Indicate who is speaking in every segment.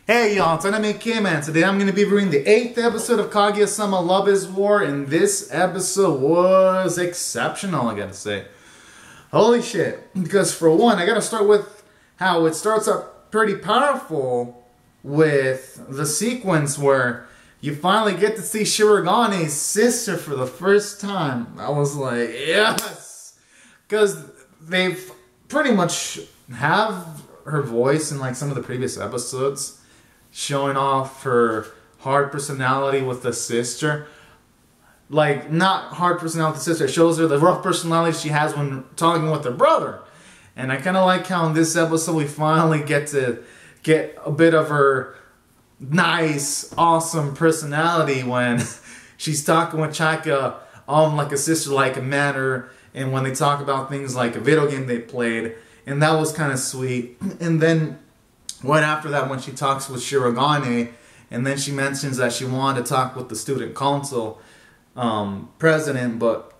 Speaker 1: Hey y'all, it's Anime K-Man. Today I'm going to be reviewing the 8th episode of Kaguya-sama Love is War, and this episode was exceptional, I gotta say. Holy shit. Because for one, I gotta start with how it starts up pretty powerful with the sequence where you finally get to see Shiragani's sister for the first time. I was like, yes! Because they've pretty much have her voice in like some of the previous episodes, showing off her hard personality with the sister. Like, not hard personality with the sister, it shows her the rough personality she has when talking with her brother. And I kind of like how in this episode we finally get to get a bit of her nice, awesome personality when she's talking with Chika on like a sister-like manner, and when they talk about things like a video game they played, and that was kind of sweet. And then right after that, when she talks with Shirogane, and then she mentions that she wanted to talk with the student council president, but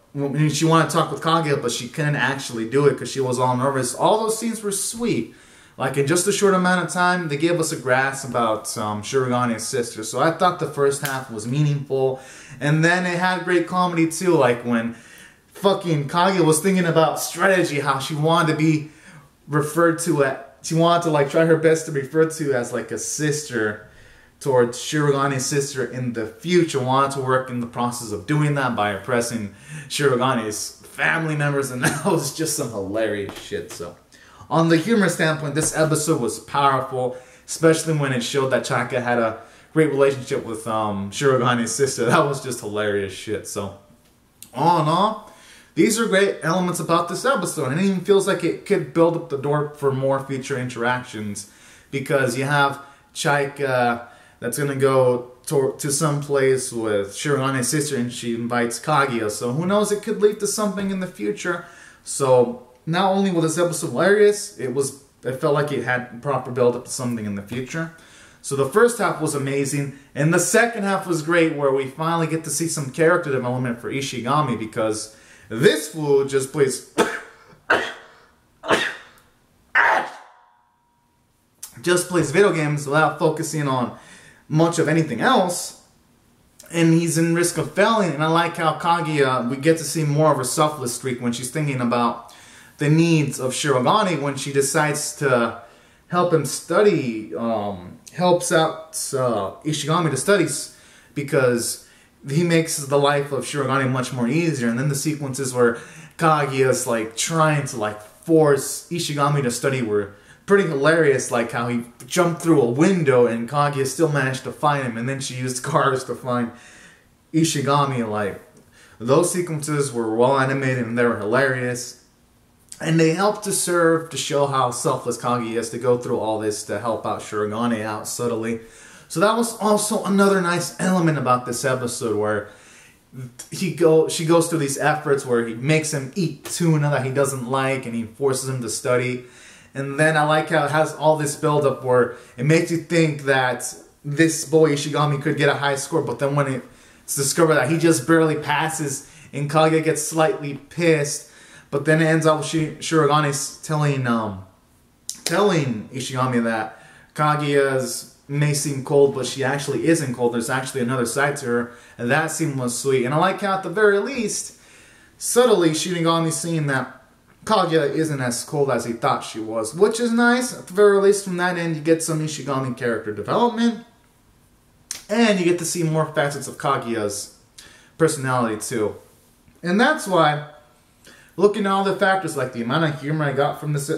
Speaker 1: she wanted to talk with Kaguya, but she couldn't actually do it because she was all nervous. All those scenes were sweet. Like, in just a short amount of time, they gave us a grasp about Shiragane's sister. So I thought the first half was meaningful. And then it had great comedy too, like when fucking Kaguya was thinking about strategy, how she wanted to be referred to she wanted to like try her best to be referred to as like a sister towards Shiragane's sister in the future, wanted to work in the process of doing that by oppressing Shiragane's family members, and that was just some hilarious shit. So on the humor standpoint, this episode was powerful, especially when it showed that Chika had a great relationship with Shiragane's sister. That was just hilarious shit. So all in all, these are great elements about this episode, and it even feels like it could build up the door for more future interactions, because you have Chika that's going to go to some place with Shiragane's sister, and she invites Kaguya, so who knows, it could lead to something in the future. So not only was this episode hilarious, it felt like it had proper build up to something in the future. So the first half was amazing, and the second half was great, where we finally get to see some character development for Ishigami, because this fool just plays video games without focusing on much of anything else, and he's in risk of failing. And I like how Kaguya, we get to see more of her selfless streak when she's thinking about the needs of Shirogane, when she decides to help him study, helps out Ishigami to studies, because he makes the life of Shirogane much more easier. And then the sequences where Kaguya's like trying to like force Ishigami to study were pretty hilarious, like how he jumped through a window and Kaguya still managed to find him, and then she used cars to find Ishigami. Like, those sequences were well animated and they were hilarious, and they helped to serve to show how selfless Kaguya is to go through all this to help out Shirogane out subtly. So that was also another nice element about this episode, where she goes through these efforts where he makes him eat tuna that he doesn't like, and he forces him to study. And then I like how it has all this build-up where it makes you think that this boy Ishigami could get a high score, but then when it's discovered that he just barely passes, and Kaguya gets slightly pissed, but then it ends up with Shirogane telling Ishigami that Kaguya's may seem cold, but she actually isn't cold. There's actually another side to her, and that scene was sweet. And I like how, at the very least, subtly Shirogane seeing that Kaguya isn't as cold as he thought she was, which is nice. At the very least, from that end, you get some Ishigami character development, and you get to see more facets of Kaguya's personality too. And that's why, looking at all the factors, like the amount of humor I got from this,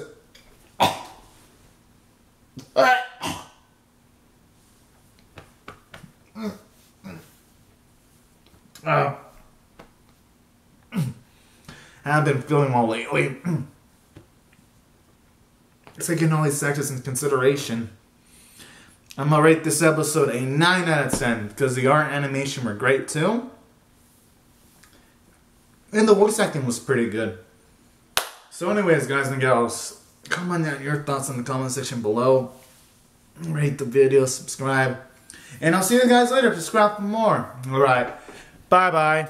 Speaker 1: I've been feeling well lately. Taking all these factors into consideration, I'm gonna rate this episode a 9 out of 10, because the art and animation were great too, and the voice acting was pretty good. So anyways, guys and gals, comment down your thoughts in the comment section below. Rate the video, subscribe, and I'll see you guys later. Subscribe for more. Alright, bye bye.